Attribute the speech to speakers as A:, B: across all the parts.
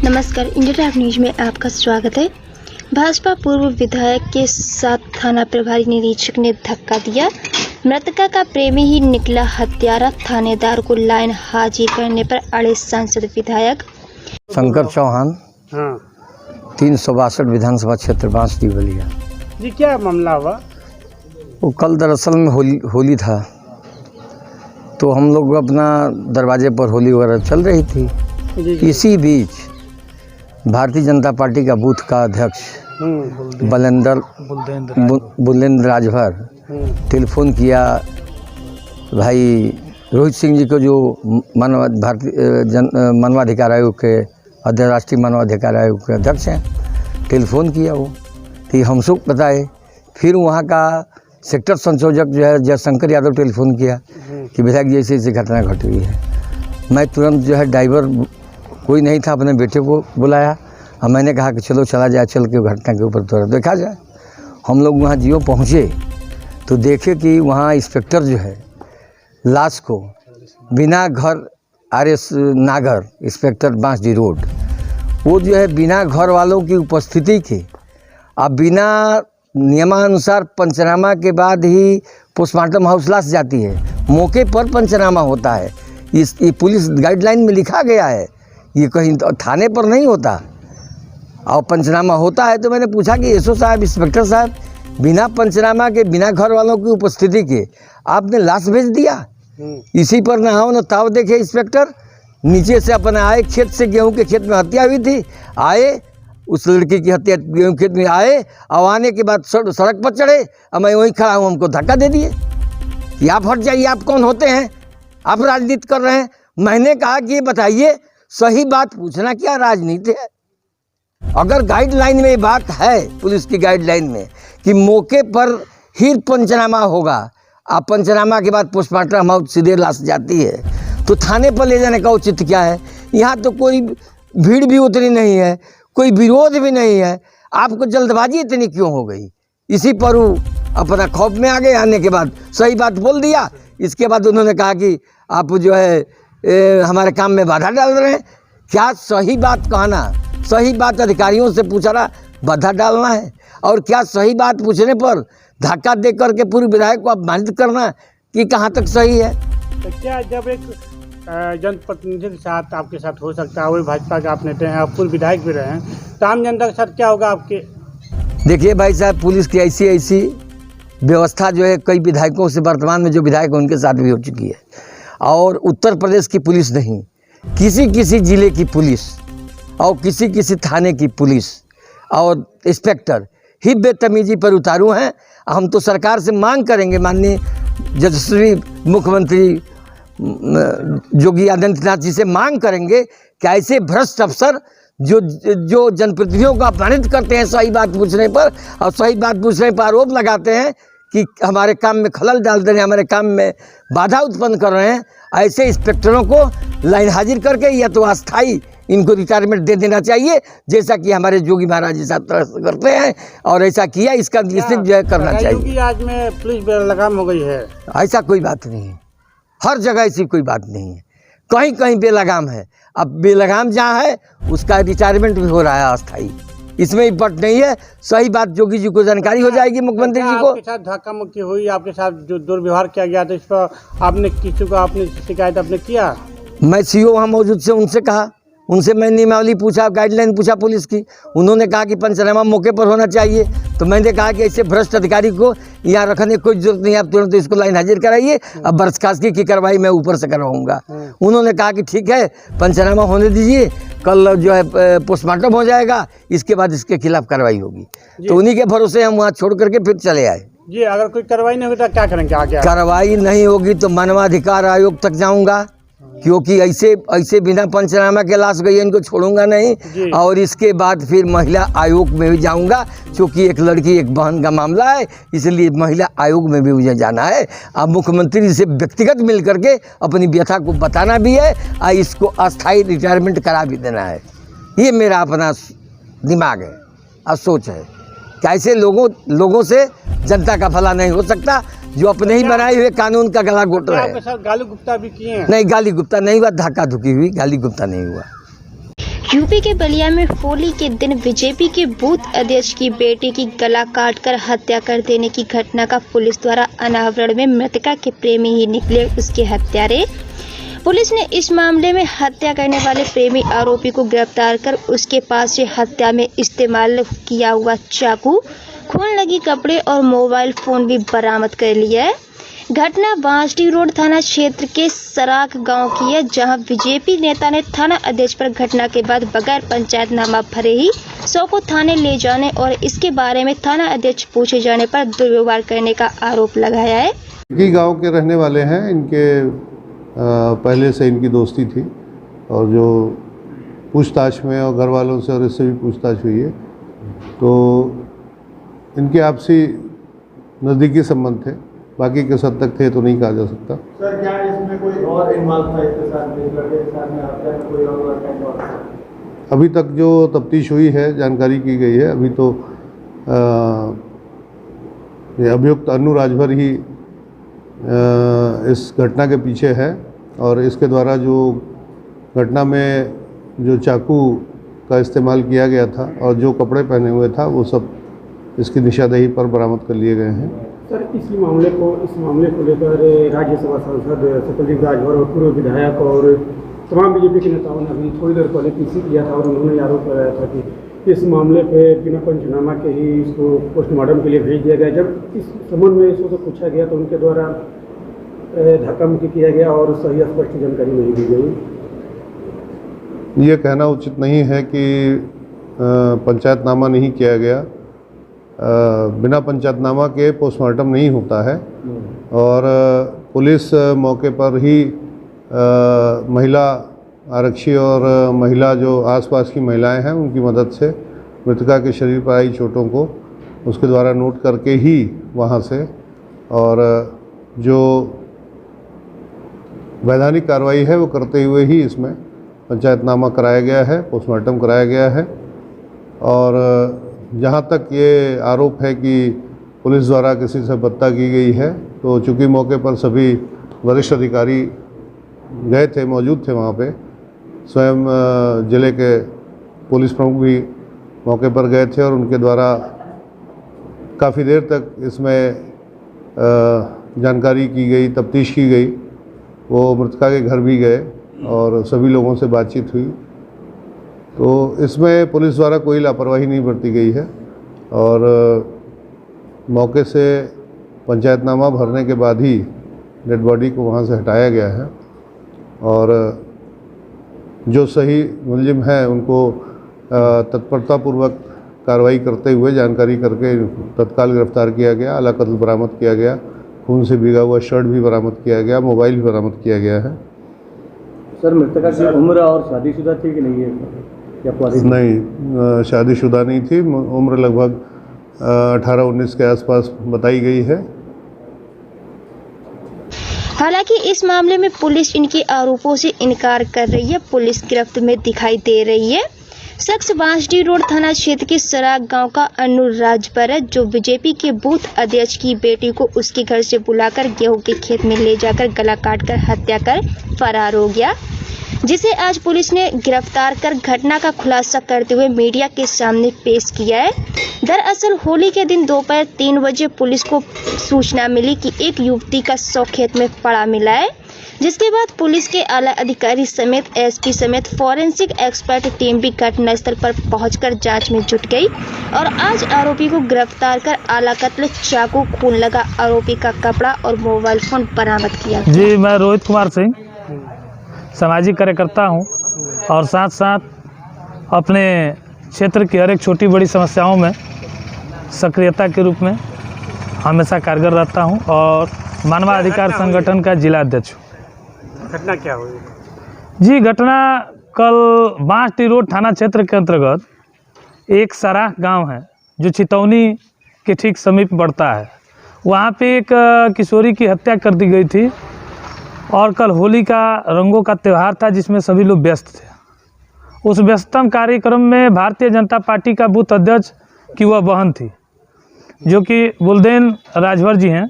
A: नमस्कार, India time news में आपका स्वागत है। भाजपा पूर्व विधायक के साथ थाना प्रभारी निरीक्षक ने धक्का दिया। मृतका का प्रेमी ही निकला हत्यारा। थानेदार को लाइन हाजिर करने पर अड़े सांसद विधायक
B: शंकर चौहान। 362 विधानसभा क्षेत्र बांसडी बलिया।
C: जी, क्या मामला हुआ?
B: वो कल दरअसल में होली था, तो हम लोग अपना दरवाजे पर होली वगैरह चल रही थी। इसी बीच भारतीय जनता पार्टी का बूथ का अध्यक्ष बुलेंद्र राजभर टेलीफोन किया भाई रोहित सिंह जी को, जो मानवाधिकार आयोग के राष्ट्रीय मानवाधिकार आयोग के अध्यक्ष हैं। टेलीफोन किया वो, तो हम सब पता है। फिर वहाँ का सेक्टर संयोजक जो है जयशंकर यादव टेलीफोन किया कि विधायक जी ऐसी घटना घट हुई है। मैं तुरंत जो है ड्राइवर कोई नहीं था, अपने बेटे को बुलाया और मैंने कहा कि चलो चला जाए, चल के घटना के ऊपर थोड़ा देखा जाए। हम लोग वहाँ जियो पहुँचे तो देखे कि वहाँ इंस्पेक्टर जो है लाश को बिना घर RS नागर इंस्पेक्टर बांसडी रोड, वो जो है बिना घर वालों की उपस्थिति के अब बिना नियमानुसार पंचनामा के बाद ही पोस्टमार्टम हाउस लाश जाती है। मौके पर पंचनामा होता है, ये पुलिस गाइडलाइन में लिखा गया है, ये कहीं तो थाने पर नहीं होता। और पंचनामा होता है तो मैंने पूछा कि एसओ साहब, इंस्पेक्टर साहब, बिना पंचनामा के बिना घर वालों की उपस्थिति के आपने लाश भेज दिया। इसी पर ना आओ न ताव देखे इंस्पेक्टर। नीचे से अपने आए, खेत से गेहूं के खेत में हत्या हुई थी, आए उस लड़की की हत्या गेहूं खेत में आए और आने के बाद सड़क पर चढ़े और मैं वहीं खड़ा हूँ, हमको धक्का दे दिए कि आप हट जाइए, आप कौन होते हैं, आप राजनीति कर रहे हैं। मैंने कहा कि ये बताइए, सही बात पूछना क्या राजनीति है? अगर गाइडलाइन में ये बात है, पुलिस की गाइडलाइन में, कि मौके पर ही पंचनामा होगा, आप पंचनामा के बाद पोस्टमार्टम हाउस सीधे लाश जाती है, तो थाने पर ले जाने का उचित क्या है? यहाँ तो कोई भीड़ भी उतनी नहीं है, कोई विरोध भी नहीं है, आपको जल्दबाजी इतनी क्यों हो गई? इसी पर वो अपना खौफ में आ गए। आने के बाद सही बात बोल दिया। इसके बाद उन्होंने कहा कि आप जो है हमारे काम में बाधा डाल रहे हैं। क्या सही बात कहना, सही बात अधिकारियों से पूछना बाधा डालना है? और क्या सही बात पूछने पर धक्का दे करके पूर्व विधायक को अपमानित करना कि कहाँ तक सही है?
C: तो क्या जब एक जनप्रतिनिधि के साथ आपके साथ हो सकता है, वही भाजपा के आप नेता हैं, आप पूर्व विधायक भी रहे हैं, तो आम जनता के साथ क्या होगा आपके? देखिए
B: भाई साहब, पुलिस की ऐसी व्यवस्था जो है कई विधायकों से, वर्तमान में जो विधायक हैं उनके साथ भी हो चुकी है। और उत्तर प्रदेश की पुलिस नहीं, किसी ज़िले की पुलिस और किसी थाने की पुलिस और इंस्पेक्टर ही बेतमीजी पर उतारू हैं। हम तो सरकार से मांग करेंगे, माननीय यशस्वी मुख्यमंत्री योगी आदित्यनाथ जी से मांग करेंगे कि ऐसे भ्रष्ट अफसर जो जनप्रतिनिधियों को अपमानित करते हैं सही बात पूछने पर, और सही बात पूछने पर आरोप लगाते हैं कि हमारे काम में खलल डाल रहे हैं, हमारे काम में बाधा उत्पन्न कर रहे हैं, ऐसे इंस्पेक्टरों को लाइन हाजिर करके या तो अस्थायी इनको रिटायरमेंट दे देना चाहिए, जैसा कि हमारे योगी महाराज जी साथ करते हैं। और ऐसा किया, इसका निश्चित जो है करना चाहिए।
C: आज में पुलिस बेलगाम हो गई है,
B: ऐसा कोई बात नहीं है। हर जगह ऐसी कोई बात नहीं है, कहीं कहीं बेलगाम है। अब बेलगाम जहाँ है उसका रिटायरमेंट भी हो रहा है अस्थायी, इसमें ही पट नहीं है। सही बात योगी जी को जानकारी हो जाएगी, मुख्यमंत्री जी को।
C: आपके साथ धक्का मुक्की हुई, आपके साथ जो दुर्व्यवहार किया गया था, इस पर आपने किसी को आपने शिकायत आपने किया?
B: मैं CO वहाँ मौजूद से उनसे कहा, उनसे मैं नियमावली पूछा, गाइडलाइन पूछा पुलिस की। उन्होंने कहा कि पंचनामा मौके पर होना चाहिए। तो मैंने कहा कि ऐसे भ्रष्ट अधिकारी को यहाँ रखने की कोई जरूरत नहीं है, आप तुरंत इसको लाइन हाजिर कराइए, अब बर्खास्तगी की कार्रवाई मैं ऊपर से करवाऊंगा। उन्होंने कहा कि ठीक है, पंचनामा होने दीजिए, कल जो है पोस्टमार्टम हो जाएगा, इसके बाद इसके खिलाफ कार्रवाई होगी। तो उन्हीं के भरोसे हम वहाँ छोड़ करके फिर चले आए।
C: जी, अगर कोई कार्रवाई नहीं होगी तो क्या करेंगे आगे?
B: कार्रवाई नहीं होगी तो मानवाधिकार आयोग तक जाऊँगा, क्योंकि ऐसे बिना पंचनामा के लाश गई इनको छोड़ूंगा नहीं। और इसके बाद फिर महिला आयोग में भी जाऊंगा, क्योंकि एक लड़की एक बहन का मामला है, इसलिए महिला आयोग में भी मुझे जाना है। अब मुख्यमंत्री जी से व्यक्तिगत मिल करके अपनी व्यथा को बताना भी है और इसको अस्थायी रिटायरमेंट करा भी देना है। ये मेरा अपना दिमाग है और सोच है कि ऐसे लोगों से जनता का भला नहीं हो सकता, जो अपने ही बनाए हुए कानून का गला घोट रहे हैं।
C: आपके साथ गाली गुप्ता भी किए हैं?
B: नहीं, गाली गुप्ता नहीं हुआ, धक्का धुकी हुई, गाली गुप्ता नहीं हुआ।
A: यूपी के बलिया में होली के दिन बीजेपी के बूथ अध्यक्ष की बेटी की गला काटकर हत्या कर देने की घटना का पुलिस द्वारा अनावरण में मृतका के प्रेमी ही निकले उसके हत्यारे। पुलिस ने इस मामले में हत्या करने वाले प्रेमी आरोपी को गिरफ्तार कर उसके पास से हत्या में इस्तेमाल किया हुआ चाकू, खून लगी कपड़े और मोबाइल फोन भी बरामद कर लिया है। घटना बांसडी रोड थाना क्षेत्र के सराख गांव की है, जहां बीजेपी नेता ने थाना अध्यक्ष पर घटना के बाद बगैर पंचायतनामा भरे ही 100 को थाने ले जाने और इसके बारे में थाना अध्यक्ष पूछे जाने पर दुर्व्यवहार करने का आरोप लगाया है।
D: ये गांव के रहने वाले हैं। इनके पहले से इनकी दोस्ती थी और जो पूछताछ में और घर वालों से और इससे भी पूछताछ हुई है तो इनके आपसी नज़दीकी संबंध थे। बाकी किस हद तक थे तो नहीं कहा जा सकता।
E: सर क्या इसमें कोई और इन्वॉल्व था इसके साथ में, लड़के के साथ में हत्या में कोई और?
D: अभी तक जो तफ्तीश हुई है, जानकारी की गई है, अभी तो ये अभियुक्त अन्नू राजभर ही इस घटना के पीछे है और इसके द्वारा जो घटना में जो चाकू का इस्तेमाल किया गया था और जो कपड़े पहने हुए था वो सब इसकी निशानदेही पर बरामद कर लिए गए हैं।
C: सर इस मामले को लेकर राज्यसभा सांसद सत्यजीत राजभर और पूर्व विधायक और तमाम बीजेपी के नेताओं ने अभी थोड़ी देर पहले पीसी किया था और उन्होंने आरोप लगाया था कि इस मामले पे बिना पंचनामा के ही इसको पोस्टमार्टम के लिए भेज दिया गया। जब इस संबंध में इसको पूछा गया तो उनके द्वारा धक्का मुक्की किया गया और सही स्पष्ट जानकारी नहीं दी गई।
D: ये कहना उचित नहीं है कि पंचायतनामा नहीं किया गया। बिना पंचायतनामा के पोस्टमार्टम नहीं होता है और पुलिस मौके पर ही महिला आरक्षी और महिला जो आसपास की महिलाएं हैं उनकी मदद से मृतका के शरीर पर आई चोटों को उसके द्वारा नोट करके ही वहां से और जो वैधानिक कार्रवाई है वो करते हुए ही इसमें पंचायतनामा कराया गया है, पोस्टमार्टम कराया गया है। और जहाँ तक ये आरोप है कि पुलिस द्वारा किसी से हत्या की गई है तो चूँकि मौके पर सभी वरिष्ठ अधिकारी गए थे, मौजूद थे वहाँ पे, स्वयं जिले के पुलिस प्रमुख भी मौके पर गए थे और उनके द्वारा काफ़ी देर तक इसमें जानकारी की गई, तफ्तीश की गई। वो मृतका के घर भी गए और सभी लोगों से बातचीत हुई तो इसमें पुलिस द्वारा कोई लापरवाही नहीं बरती गई है और मौके से पंचायतनामा भरने के बाद ही डेड बॉडी को वहाँ से हटाया गया है और जो सही मुलजिम है उनको तत्परतापूर्वक कार्रवाई करते हुए जानकारी करके तत्काल गिरफ्तार किया गया। आला कत्ल बरामद किया गया, खून से भीगा हुआ शर्ट भी बरामद किया गया, मोबाइल भी बरामद किया गया है।
E: सर मृतका की उम्र और शादीशुदा थी कि नहीं है?
D: नहीं, शादीशुदा नहीं थी। उम्र लगभग 18-19 के आसपास बताई गई है।
A: हालांकि इस मामले में पुलिस इनके आरोपों से इनकार कर रही है। पुलिस गिरफ्त में दिखाई दे रही है। शख्स बांसडी रोड थाना क्षेत्र के सराख गांव का अन्नू राजभर है, जो बीजेपी के बूथ अध्यक्ष की बेटी को उसके घर से बुलाकर गेहूं के खेत में ले जाकर गला काटकर हत्या कर फरार हो गया, जिसे आज पुलिस ने गिरफ्तार कर घटना का खुलासा करते हुए मीडिया के सामने पेश किया है। दरअसल होली के दिन दोपहर 3 बजे पुलिस को सूचना मिली कि एक युवती का शव खेत में पड़ा मिला है, जिसके बाद पुलिस के आला अधिकारी समेत एसपी समेत फॉरेंसिक एक्सपर्ट टीम भी घटनास्थल पर पहुंचकर जांच में जुट गई और आज आरोपी को गिरफ्तार कर आला कत्ल, चाकू, खून लगा आरोपी का कपड़ा और मोबाइल फोन बरामद किया।
F: जी, मैं रोहित कुमार सिंह सामाजिक कार्यकर्ता हूं और साथ साथ अपने क्षेत्र की हर एक छोटी बड़ी समस्याओं में सक्रियता के रूप में हमेशा कारगर रहता हूं और मानवाधिकार संगठन का जिला अध्यक्ष हूँ।
C: घटना क्या हुई?
F: जी, घटना कल बांसडी रोड थाना क्षेत्र के अंतर्गत एक सराख गांव है जो चितौनी के ठीक समीप पड़ता है। वहाँ पे एक किशोरी की हत्या कर दी गई थी और कल होली का रंगों का त्यौहार था जिसमें सभी लोग व्यस्त थे। उस व्यस्तम कार्यक्रम में भारतीय जनता पार्टी का बूथ अध्यक्ष की वह बहन थी जो कि बुलदेन राजभर जी हैं,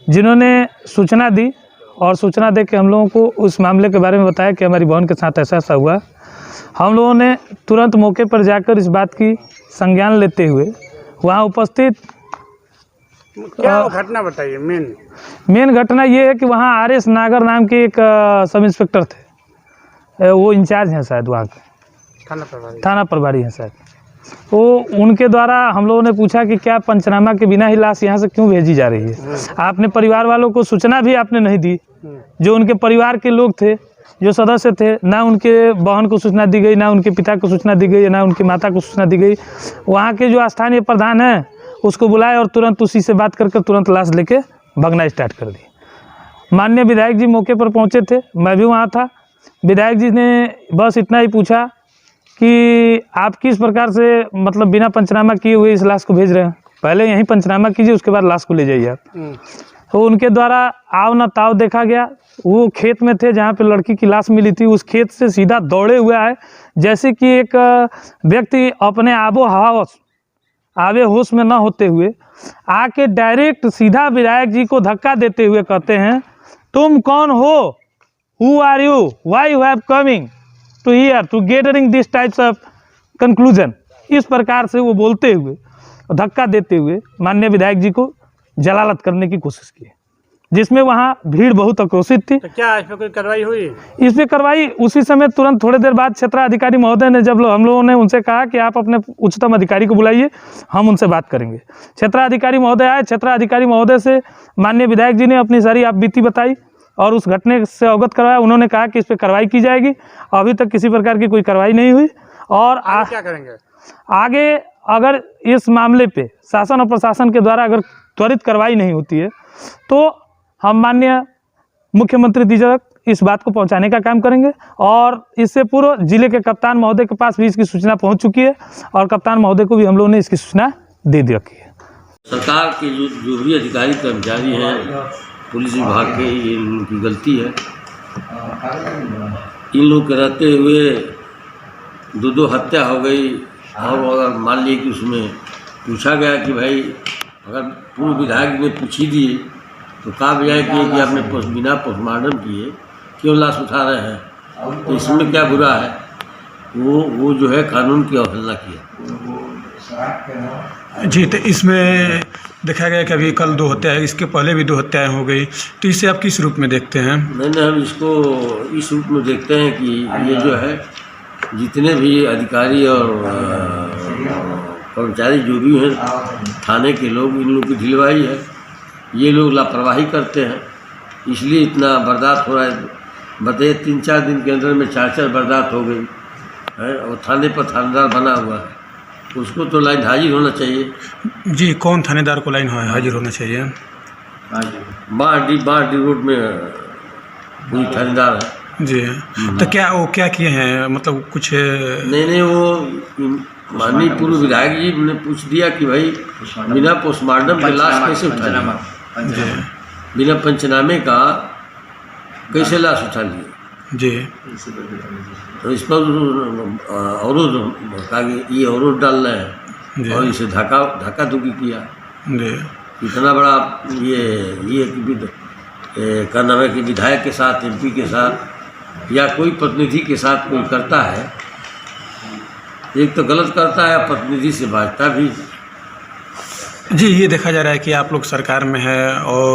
F: जिन्होंने सूचना दी और सूचना दे के हम लोगों को उस मामले के बारे में बताया कि हमारी बहन के साथ ऐसा ऐसा हुआ हम लोगों ने तुरंत मौके पर जाकर इस बात की संज्ञान लेते हुए वहाँ उपस्थित
C: क्या घटना बताइए
F: मेन घटना ये है कि वहाँ RS नागर नाम के एक सब इंस्पेक्टर थे, वो इंचार्ज हैं शायद वहाँ के थाना प्रभारी हैं शायद। तो उनके द्वारा हम लोगों ने पूछा कि क्या पंचनामा के बिना ही लाश यहाँ से क्यों भेजी जा रही है। आपने परिवार वालों को सूचना भी आपने नहीं दी, जो उनके परिवार के लोग थे, जो सदस्य थे, ना उनके बहन को सूचना दी गई, ना उनके पिता को सूचना दी गई, ना उनकी माता को सूचना दी गई। वहाँ के जो स्थानीय प्रधान हैं उसको बुलाए और तुरंत उसी से बात करके तुरंत लाश लेके भगना स्टार्ट कर दी। माननीय विधायक जी मौके पर पहुँचे थे, मैं भी वहाँ था। विधायक जी ने बस इतना ही पूछा कि आप किस प्रकार से मतलब बिना पंचनामा किए हुए इस लाश को भेज रहे हैं, पहले यहीं पंचनामा कीजिए, उसके बाद लाश को ले जाइए आप। तो उनके द्वारा आव न ताव देखा गया। वो खेत में थे जहाँ पे लड़की की लाश मिली थी, उस खेत से सीधा दौड़े हुए आए जैसे कि एक व्यक्ति अपने आवे होश में न होते हुए आके डायरेक्ट सीधा विधायक जी को धक्का देते हुए कहते हैं, तुम कौन हो, who are you, why you have coming to here to gathering this types of conclusion. इस प्रकार से वो बोलते हुए धक्का देते हुए माननीय विधायक जी को जलालत करने की कोशिश की, जिसमें वहाँ भीड़ बहुत आक्रोशित थी।
C: तो क्या इस पर कोई कार्रवाई हुई?
F: इस पर कार्रवाई उसी समय तुरंत थोड़ी देर बाद क्षेत्राधिकारी महोदय ने, जब हम लोगों ने उनसे कहा कि आप अपने उच्चतम अधिकारी को बुलाइए, हम उनसे बात करेंगे। क्षेत्राधिकारी महोदय आए, क्षेत्राधिकारी महोदय से माननीय विधायक जी ने अपनी सारी आप बीती बताई और उस घटने से अवगत करवाया। उन्होंने कहा कि इस पर कार्रवाई की जाएगी। अभी तक किसी प्रकार की कोई कार्रवाई नहीं हुई और
C: क्या करेंगे
F: आगे? अगर इस मामले पे शासन और प्रशासन के द्वारा अगर त्वरित कार्रवाई नहीं होती है तो हम माननीय मुख्यमंत्री जी तक इस बात को पहुंचाने का काम करेंगे। और इससे पूर्व जिले के कप्तान महोदय के पास भी इसकी सूचना पहुंच चुकी है और कप्तान महोदय को भी हम लोगों ने इसकी सूचना दे दी रखी है।
G: सरकार के जो भी अधिकारी कर्मचारी हैं पुलिस विभाग के, ये इनकी गलती है। इन लोग के रहते हुए दो हत्या हो गई और अगर मान लीजिए कि उसमें पूछा गया कि भाई अगर पूर्व विधायक ने पूछी दिए तो कहा बजाय कि आपने बिना पोस्टमार्टम किए क्यों लाश उठा रहे हैं, तो इसमें क्या बुरा है? वो जो है कानून की अवहेलना किया।
H: जी, तो इसमें देखा गया कि अभी कल 2 हत्याएं, इसके पहले भी 2 हत्याएं हो गई, तो इसे आप किस रूप में देखते हैं?
G: नहीं, हम इसको इस रूप में देखते हैं कि ये जो है जितने भी अधिकारी और कर्मचारी जो भी हैं थाने के लोग, इन लोग की ढिलवाई है। ये लोग लापरवाही करते हैं, इसलिए इतना बर्दाश्त हो रहा है। बताइए 3-4 दिन के अंदर में 4 बर्दाश्त हो गई है और थाने पर थानेदार बना हुआ है, उसको तो लाइन हाजिर होना चाहिए।
H: जी, कौन थानेदार को लाइन हाजिर होना चाहिए?
G: बाढ़ रोड में कोई थानेदार है
H: जी। तो क्या किए हैं, मतलब कुछ?
G: नहीं, वो माननीय पूर्व विधायक जी ने पूछ दिया कि भाई बिना पोस्टमार्टम के लाश कैसे उठा लिया, बिना पंचनामे का कैसे लाश उठा लिया
H: जी।
G: तो इस पर अवरोध ये अवरोध डालना है और इसे धक्का धुकी किया
H: जी।
G: इतना बड़ा ये क्या नाम है कि विधायक के साथ, MP के साथ या कोई प्रतिनिधि के साथ कोई करता है, एक तो गलत करता है, प्रतिनिधि से भाजता भी।
H: जी, ये देखा जा रहा है कि आप लोग सरकार में है और